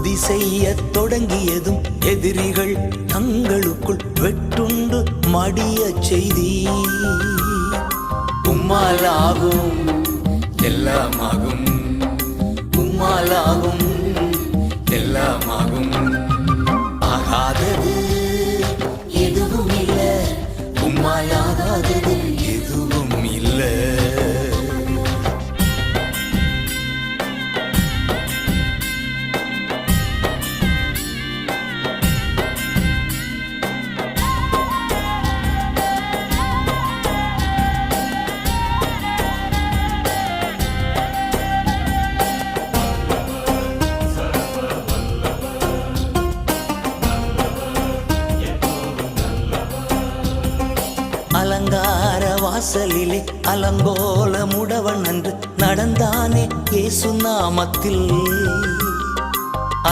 துதி செய்ய தொடங்கியதும் எதிரிகள் தங்களுக்குள் வெட்டுண்டு மடிய செய்தி. உம்மாலாகும் எல்லாமாகும், உம்மாலாகும் எல்லாமாகும். ஆகாதது எதுவும் இல்லை, உம்மாலாகாதது எதுவும் இல்லை. அலங்கார வாசலிலே அலங்கோல முடவன் அன்று நடந்தானே இயேசு நாமத்தில்.